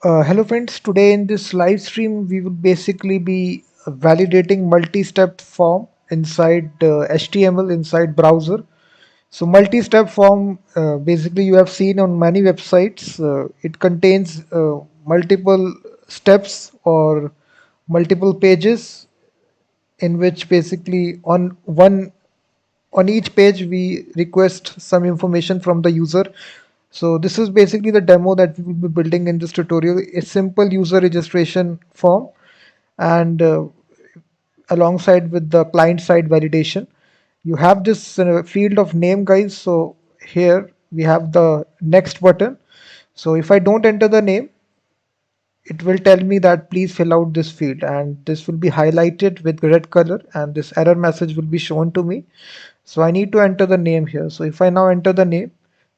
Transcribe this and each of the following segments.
Hello friends, today in this live stream we will basically be validating multi-step form inside HTML inside browser. So multi-step form basically you have seen on many websites. It contains multiple steps or multiple pages in which basically on each page we request some information from the user. So this is basically the demo that we will be building in this tutorial, a simple user registration form and alongside with the client side validation. You have this field of name guys. So here we have the next button. So if I don't enter the name, it will tell me that please fill out this field, and this will be highlighted with red color and this error message will be shown to me. So I need to enter the name here. So if I now enter the name,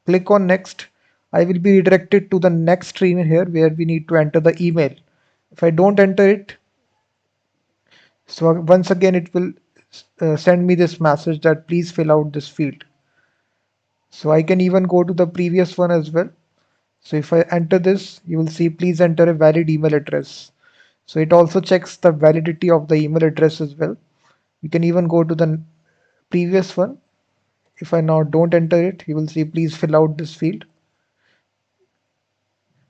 click on next, I will be redirected to the next screen here where we need to enter the email. If I don't enter it, so once again it will send me this message that please fill out this field. So I can even go to the previous one as well. So if I enter this, you will see please enter a valid email address. So it also checks the validity of the email address as well. You can even go to the previous one. If I now don't enter it, you will see please fill out this field.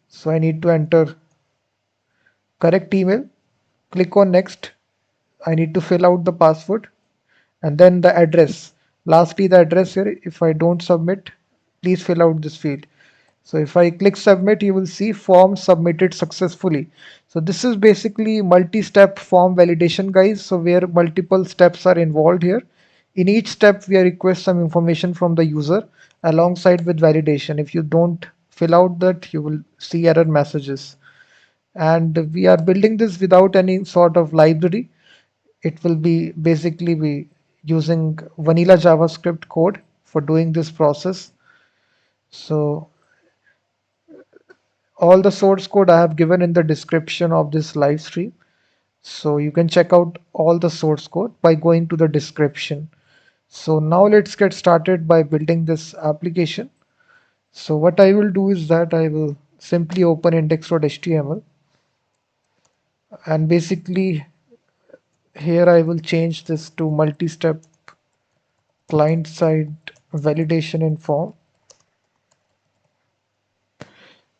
So I need to enter correct email, click on next. I need to fill out the password and then the address. Lastly, the address here. If I don't submit, please fill out this field. So if I click submit, you will see form submitted successfully. So this is basically multi-step form validation guys. So where multiple steps are involved here. In each step, we request some information from the user alongside with validation. If you don't fill out that, you will see error messages. And we are building this without any sort of library. It will be basically be using vanilla JavaScript code for doing this process. So all the source code I have given in the description of this live stream. So you can check out all the source code by going to the description. So now let's get started by building this application. So what I will do is that I will simply open index.html, and basically here I will change this to multi-step client side validation in form.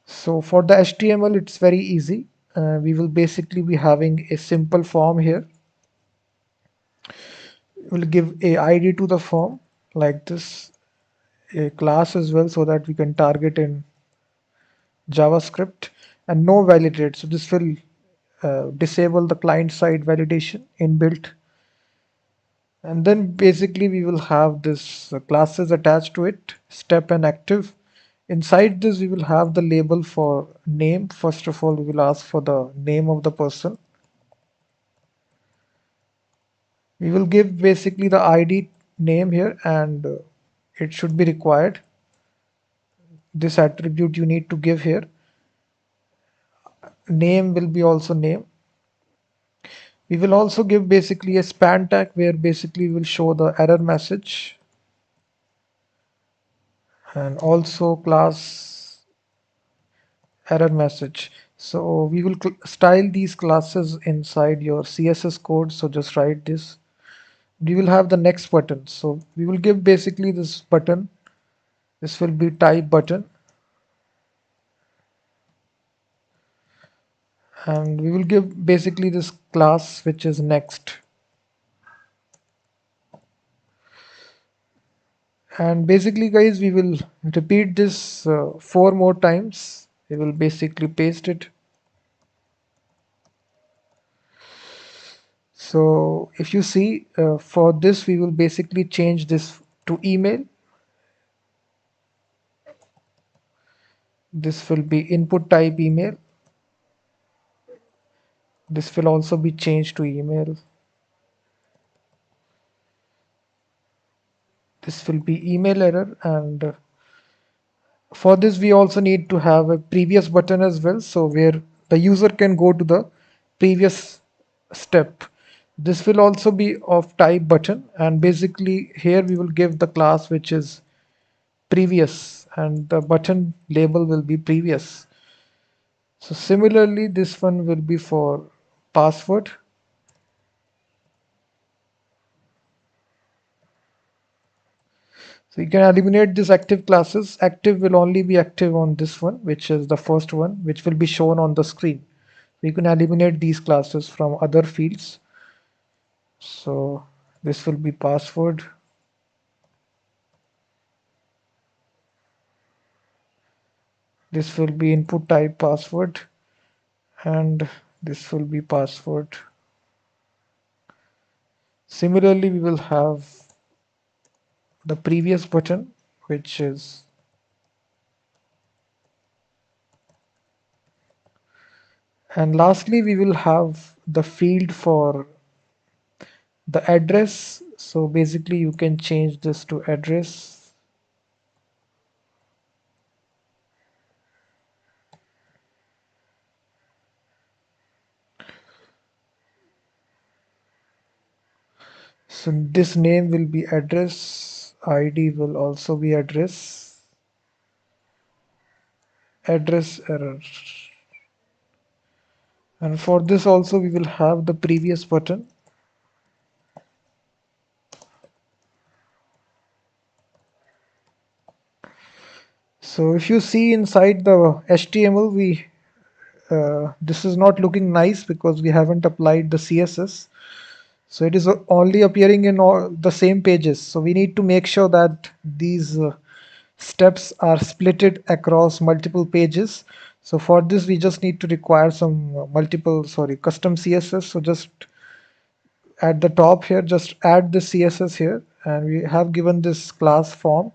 So for the HTML, it's very easy. We will basically be having a simple form here. We'll give a ID to the form like this, a class as well, so that we can target in JavaScript, and no validate. So this will disable the client side validation inbuilt. And then basically we will have this classes attached to it, step and active. Inside this, we will have the label for name. First of all, we will ask for the name of the person. We will give basically the ID name here, and it should be required. This attribute you need to give here. Name will be also name. We will also give basically a span tag where basically we will show the error message, and also class error message. So we will style these classes inside your CSS code. So just write this. We will have the next button. So we will give basically this button. This will be type button. And we will give basically this class which is next. And basically guys, we will repeat this 4 more times. We will basically paste it. So if you see for this, we will basically change this to email. This will be input type email. This will also be changed to email. This will be email error, and for this we also need to have a previous button as well, so where the user can go to the previous step. This will also be of type button, and basically here we will give the class which is previous, and the button label will be previous. So similarly, this one will be for password. So you can eliminate these active classes. Active will only be active on this one, which is the first one, which will be shown on the screen. We can eliminate these classes from other fields. So this will be password. This will be input type password, and this will be password. Similarly, we will have the previous button, which is, and lastly, we will have the field for the address. So basically you can change this to address. So this name will be address, ID will also be address, address error. And for this also we will have the previous button. So if you see inside the HTML, this is not looking nice because we haven't applied the CSS. So it is only appearing in all the same pages. So we need to make sure that these steps are splitted across multiple pages. So for this we just need to require some custom CSS. So just at the top here, just add the CSS here, and we have given this class form.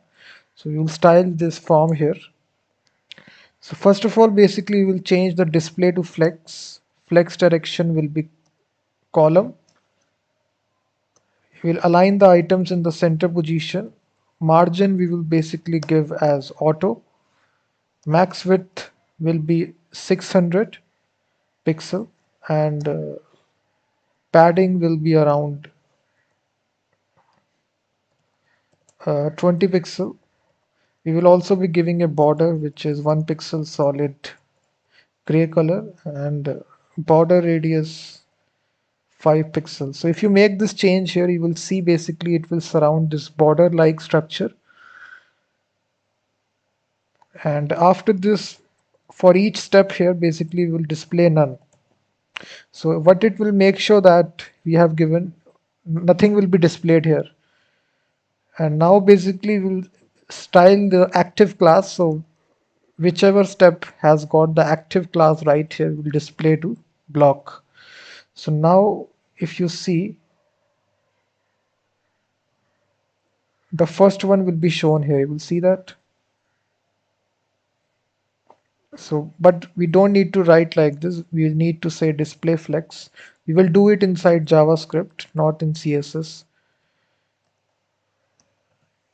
So we will style this form here. So first of all, basically we will change the display to flex. Flex direction will be column. We'll align the items in the center position. Margin we will basically give as auto. Max width will be 600 pixel, and padding will be around 20 pixel. We will also be giving a border which is 1 pixel solid gray color, and border radius 5 pixels. So if you make this change here, you will see basically it will surround this border like structure. And after this, for each step here, basically we will display none. So what it will make sure that we have given, nothing will be displayed here. And now basically we'll style the active class. So whichever step has got the active class right here will display to block. So now if you see, the first one will be shown here. You will see that. So, but we don't need to write like this. We need to say display flex. We will do it inside JavaScript, not in CSS.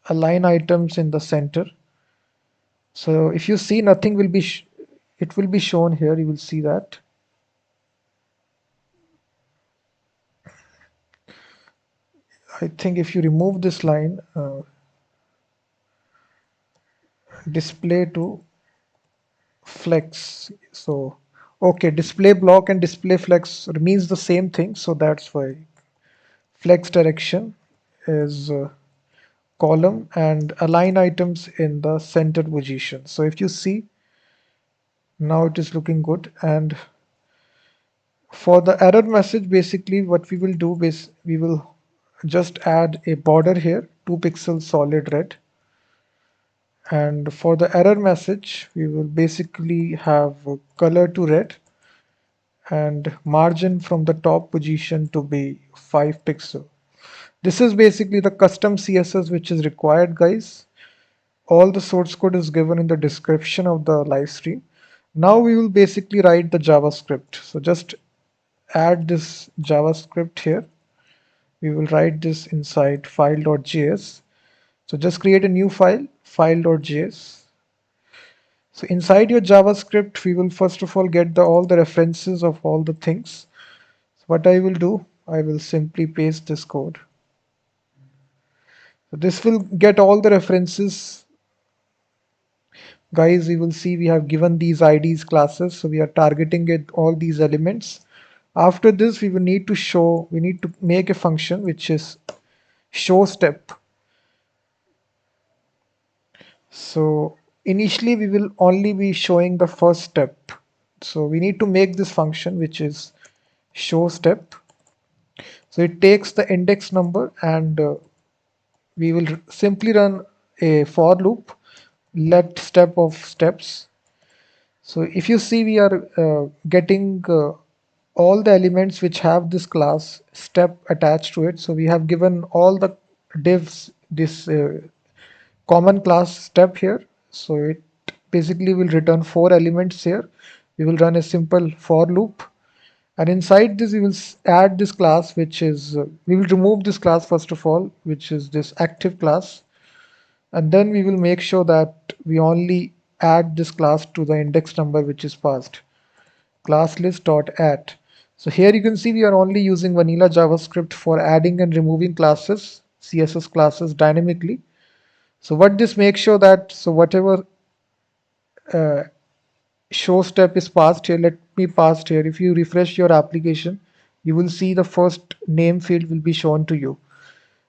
Align items in the center. So if you see, nothing will be, it will be shown here. You will see that. I think if you remove this line, display to flex. So, okay, display block and display flex means the same thing. So that's why flex direction is column and align items in the center position. So if you see, now it is looking good. And for the error message, basically what we will do is we will just add a border here, 2 pixels solid red. And for the error message, we will basically have color to red and margin from the top position to be 5 pixel. This is basically the custom CSS which is required, guys. All the source code is given in the description of the live stream. Now we will basically write the JavaScript. So just add this JavaScript here. We will write this inside file.js. So just create a new file, file.js. So inside your JavaScript, we will first of all get all the references of all the things. So what I will do, I will simply paste this code. So this will get all the references guys, we will see we have given these IDs classes, so we are targeting it all these elements. After this, we need to make a function which is show step. So initially we will only be showing the first step. So we need to make this function which is show step. So it takes the index number and we will simply run a for loop, let step of steps. So if you see, we are getting all the elements which have this class step attached to it. So we have given all the divs this common class step here. So it basically will return 4 elements here. We will run a simple for loop. And inside this, we will add this class, which is, we will remove this class first of all, which is this active class. And then we will make sure that we only add this class to the index number which is passed. Class list dot add. So here you can see we are only using vanilla JavaScript for adding and removing classes, CSS classes dynamically. So what this makes sure that, so whatever uh, show step is passed here, let me pass here. If you refresh your application, you will see the first name field will be shown to you.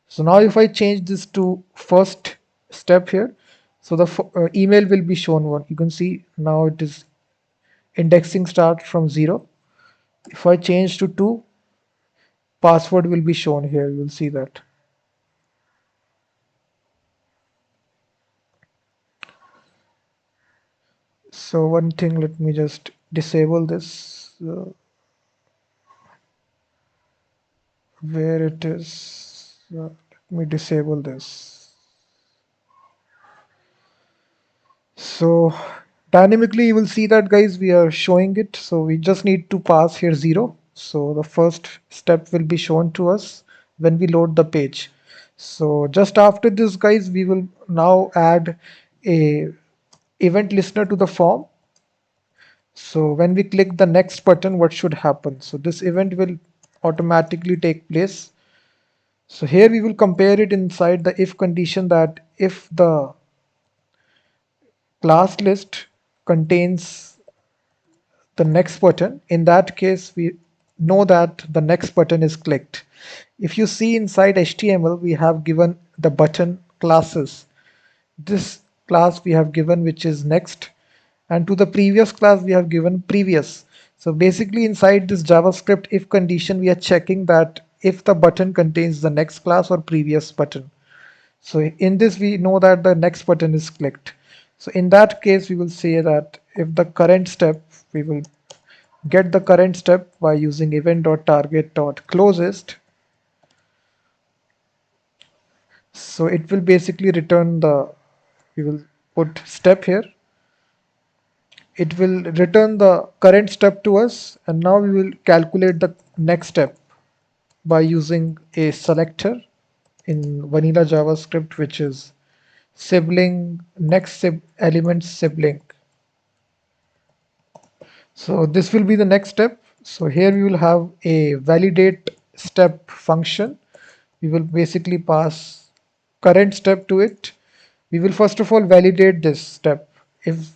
So now if I change this to first step here, so the email will be shown one. You can see now it is indexing start from 0. If I change to 2, password will be shown here. You will see that. So one thing, let me just disable this. Where it is, let me disable this. So dynamically you will see that, guys, we are showing it. So we just need to pass here 0. So the first step will be shown to us when we load the page. So just after this, guys, we will now add a event listener to the form. So when we click the next button, what should happen? So this event will automatically take place. So here we will compare it inside the if condition, that if the class list contains the next button, in that case we know that the next button is clicked. If you see inside HTML, we have given the button classes. This class we have given which is next, and to the previous class we have given previous. So basically inside this JavaScript if condition, we are checking that if the button contains the next class or previous button. So in this we know that the next button is clicked. So in that case we will say that if the current step, we will get the current step by using event.target.closest. So it will basically return the, we will put step here. It will return the current step to us, and now we will calculate the next step by using a selector in vanilla JavaScript, which is sibling next element sibling. So this will be the next step. So here we will have a validate step function. We will basically pass current step to it. We will first of all validate this step. If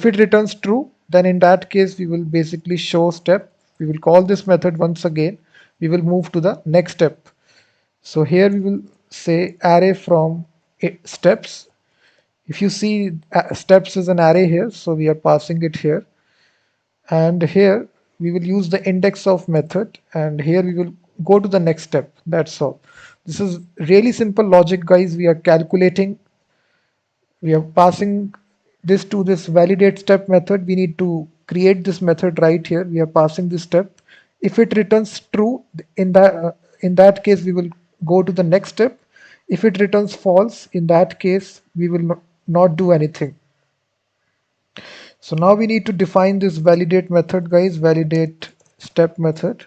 it returns true, then in that case we will basically show step. We will call this method once again. We will move to the next step. So here we will say array from steps. If you see steps is an array here, so we are passing it here. And here we will use the index of method, and here we will go to the next step. That's all. This is really simple logic, guys. We are passing this to this validate step method. We need to create this method right here. We are passing this step. If it returns true, in that case we will go to the next step. If it returns false, in that case we will not do anything. So now we need to define this validate method, guys. Validate step method.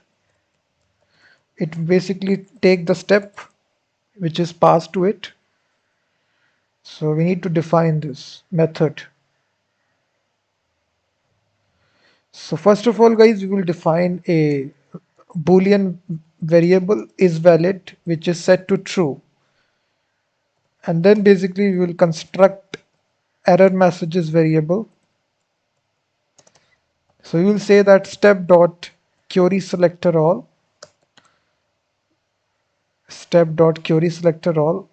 It basically take the step which is passed to it. So we need to define this method. So first of all, guys, we will define a Boolean variable is valid, which is set to true. And then basically we will construct error messages variable. So we will say that step.querySelectorAll.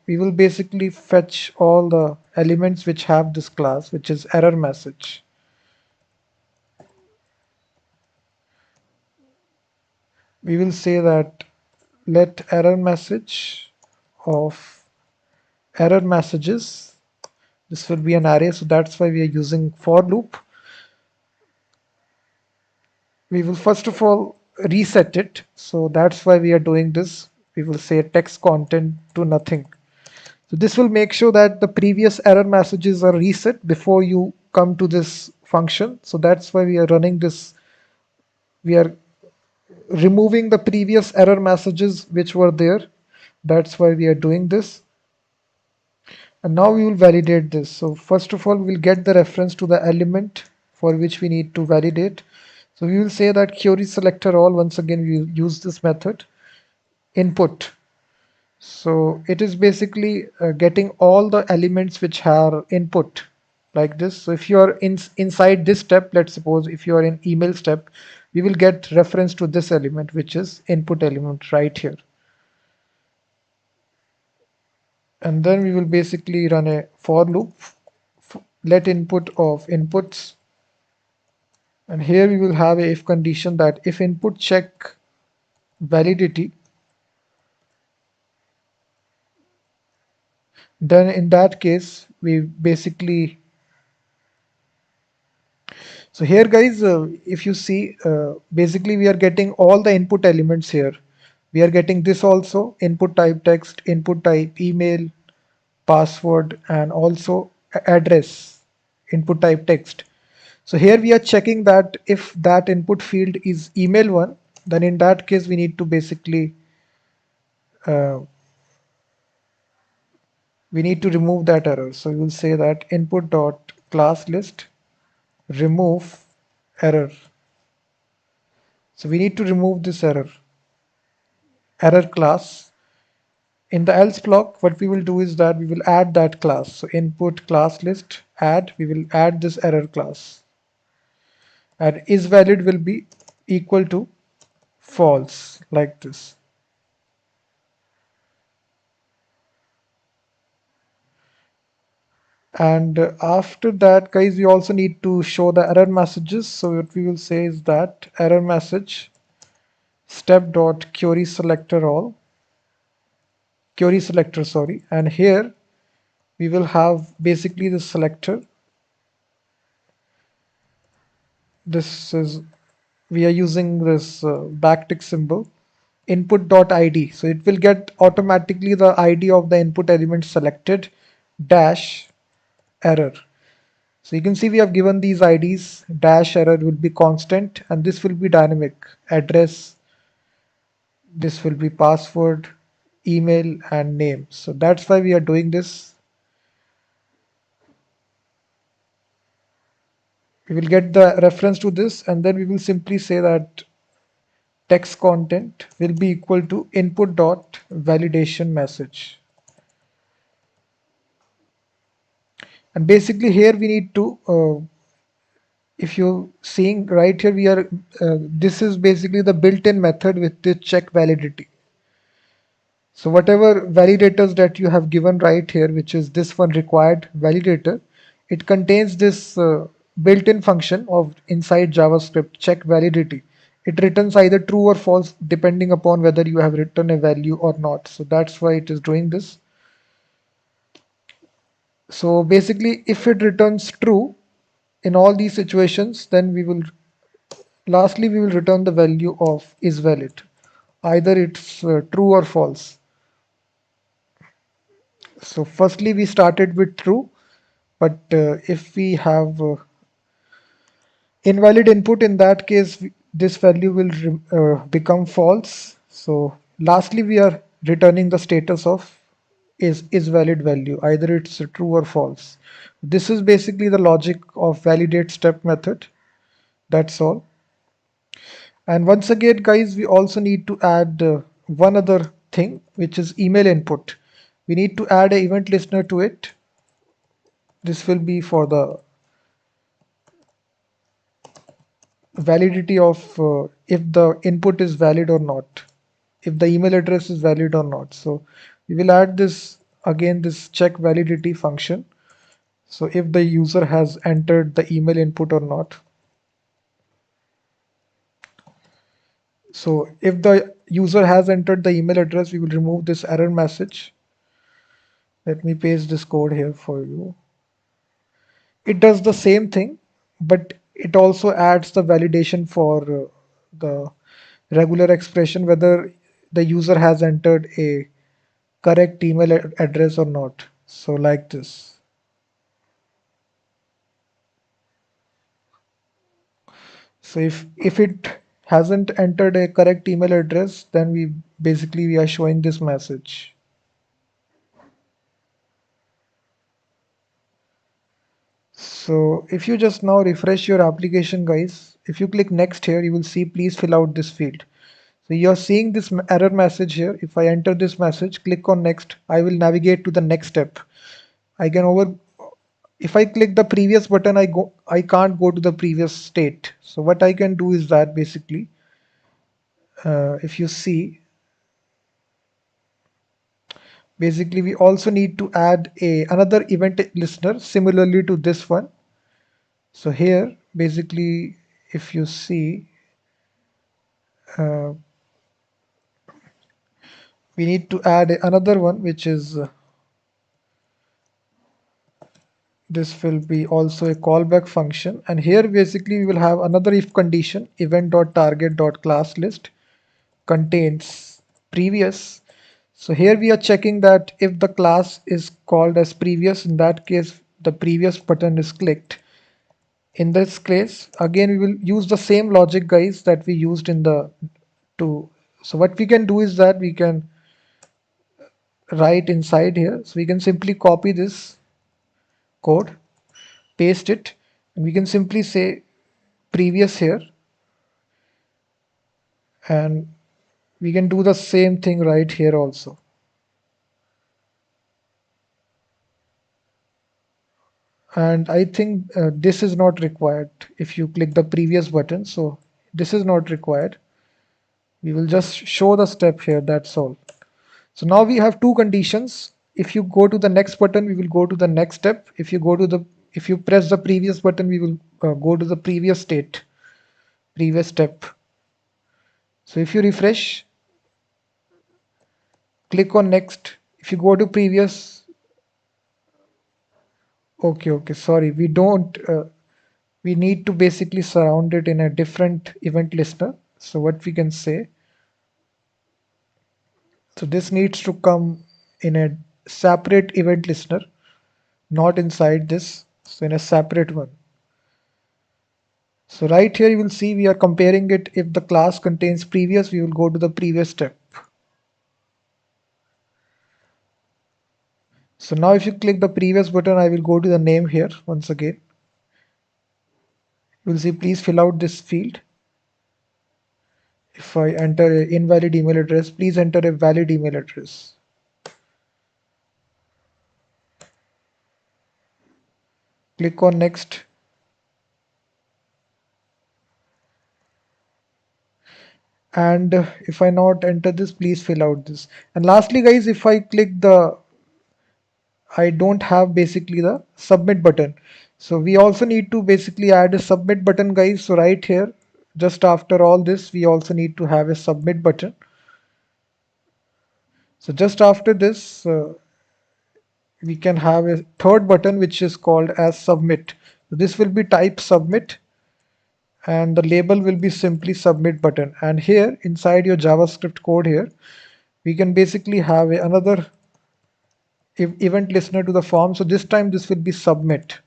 We will basically fetch all the elements which have this class, which is error message. We will say that let error message of error messages. This will be an array, so that's why we are using for loop. We will first of all reset it, so that's why we are doing this. We will say text content to nothing. So this will make sure that the previous error messages are reset before you come to this function. So that's why we are running this. We are removing the previous error messages which were there. That's why we are doing this. And now we will validate this. So first of all, we will get the reference to the element for which we need to validate. So we will say that query selector all. Once again, we will use this method input. So it is basically getting all the elements which are input like this. So if you are inside this step, let's suppose if you are in email step, we will get reference to this element, which is input element right here. And then we will basically run a for loop, let input of inputs. And here we will have a if condition that if input check validity, then in that case, we basically, so here guys, if you see, basically we are getting all the input elements here. We are getting this also, input type text, input type email, password, and also address, input type text. So here we are checking that if that input field is email one, then in that case we need to basically uh, we need to remove that error. So we will say that input dot class list remove error. So we need to remove this error class. In the else block, what we will do is that we will add that class. So input class list add, we will add this error class, and is valid will be equal to false like this. And after that, guys, we also need to show the error messages. So what we will say is that error message step dot query selector all, query selector, sorry, and here we will have basically the selector. This is, we are using this backtick symbol, input dot id. So it will get automatically the id of the input element selected dash error. So you can see we have given these IDs. Dash error will be constant and this will be dynamic. Address, this will be password, email, and name. So that's why we are doing this. We will get the reference to this and then we will simply say that text content will be equal to input dot validation message. And basically here we need to if you're seeing right here, we are this is basically the built-in method with the check validity. So whatever validators that you have given right here, which is this one required validator, it contains this built-in function of inside JavaScript check validity. It returns either true or false depending upon whether you have written a value or not. So that's why it is doing this. So basically, if it returns true in all these situations, then we will lastly we will return the value of is valid. Either it's true or false. So firstly, we started with true, but if we have invalid input, in that case, this value will become false. So lastly, we are returning the status of is valid value. Either it's true or false. This is basically the logic of validate step method. That's all. And once again, guys, we also need to add one other thing, which is email input. We need to add an event listener to it. This will be for the validity of if the input is valid or not, if the email address is valid or not. So we will add this again, this check validity function. So if the user has entered the email input or not. So if the user has entered the email address, we will remove this error message. Let me paste this code here for you. It does the same thing, but it also adds the validation for the regular expression whether the user has entered a correct email address or not. So like this. So if it hasn't entered a correct email address, then we are showing this message. So if you just now refresh your application, guys, if you click next here, you will see please fill out this field. So you're seeing this error message here. If I enter this message, click on next, I will navigate to the next step. I can over If I click the previous button, I can't go to the previous state. So what I can do is that basically, if you see, basically we also need to add another event listener similarly to this one. So here, basically, if you see, uh, we need to add another one, which is this will be also a callback function. And here, basically, we will have another if condition, event.target.class list contains previous. So here we are checking that if the class is called as previous, in that case, the previous button is clicked. In this case, again, we will use the same logic, guys, that we used in the two. So what we can do is that we can write inside here. So we can simply copy this code, paste it, and we can simply say previous here, and we can do the same thing right here also. And I think this is not required if you click the previous button. So this is not required. We will just show the step here, that's all. So now we have two conditions. If you go to the next button, we will go to the next step. If you press the previous button, we will go to the previous state, previous step. So if you refresh, click on next. If you go to previous, okay, sorry, we don't, we need to basically surround it in a different event listener. So what we can say, so this needs to come in a separate event listener, not inside this, so in a separate one. So right here you will see we are comparing it. If the class contains previous, we will go to the previous step. So now if you click the previous button, I will go to the name here once again. You will see please fill out this field. If I enter an invalid email address, please enter a valid email address. Click on next. And if I not enter this, please fill out this. And lastly, guys, if I click I don't have basically the submit button. So we also need to basically add a submit button, guys. So right here, just after all this, we also need to have a submit button. So just after this, we can have a third button, which is called as submit. So this will be type submit, and the label will be simply submit button. And here inside your JavaScript code here, we can basically have another event listener to the form. So this time this will be submit.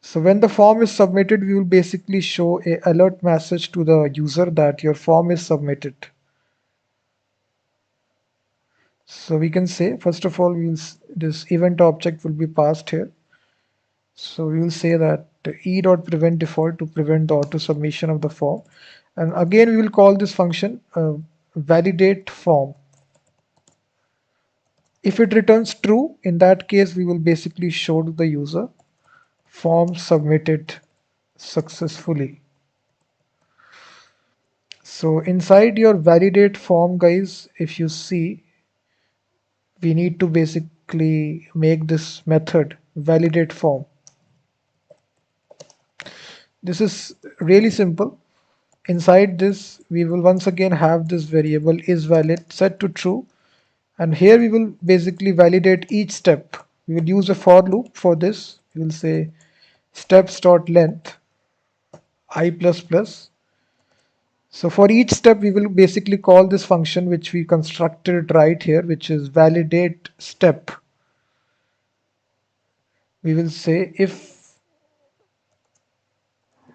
So when the form is submitted, we will basically show a alert message to the user that your form is submitted. So we can say, first of all, this event object will be passed here. So we will say that e.prevent default to prevent the auto submission of the form. And again, we will call this function validate form. If it returns true, in that case we will basically show to the user form submitted successfully. So inside your validate form, guys, if you see, we need to basically make this method validate form. This is really simple. Inside this, we will once again have this variable is valid set to true. And here we will basically validate each step. We will use a for loop for this. We will say steps.length I++. So for each step, we will basically call this function which we constructed right here, which is validate step. We will say if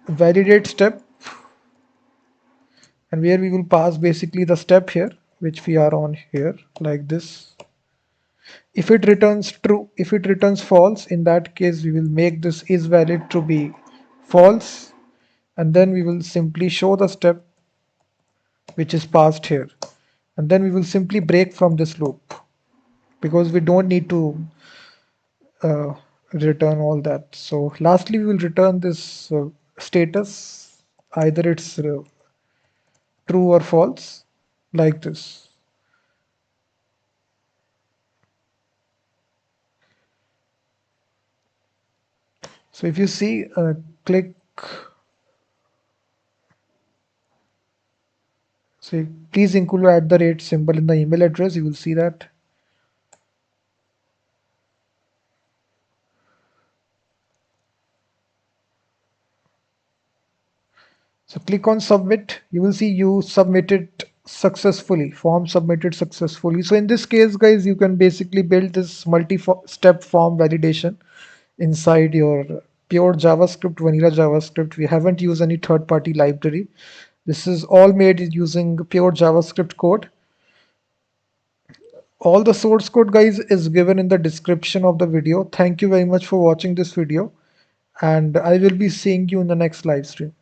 validate step, and where we will pass basically the step here, which we are on here like this. If it returns true, if it returns false, in that case, we will make this is valid to be false. And then we will simply show the step which is passed here. And then we will simply break from this loop because we don't need to uh, return all that. So lastly, we will return this status, either it's true or false, like this. So if you see, click, so please include @ symbol in the email address, you will see that. So click on submit, you will see you submitted successfully, form submitted successfully. So in this case, guys, you can basically build this multi-step form validation inside your pure JavaScript, vanilla JavaScript. We haven't used any third-party library. This is all made using pure JavaScript code. All the source code, guys, is given in the description of the video. Thank you very much for watching this video, and I will be seeing you in the next live stream.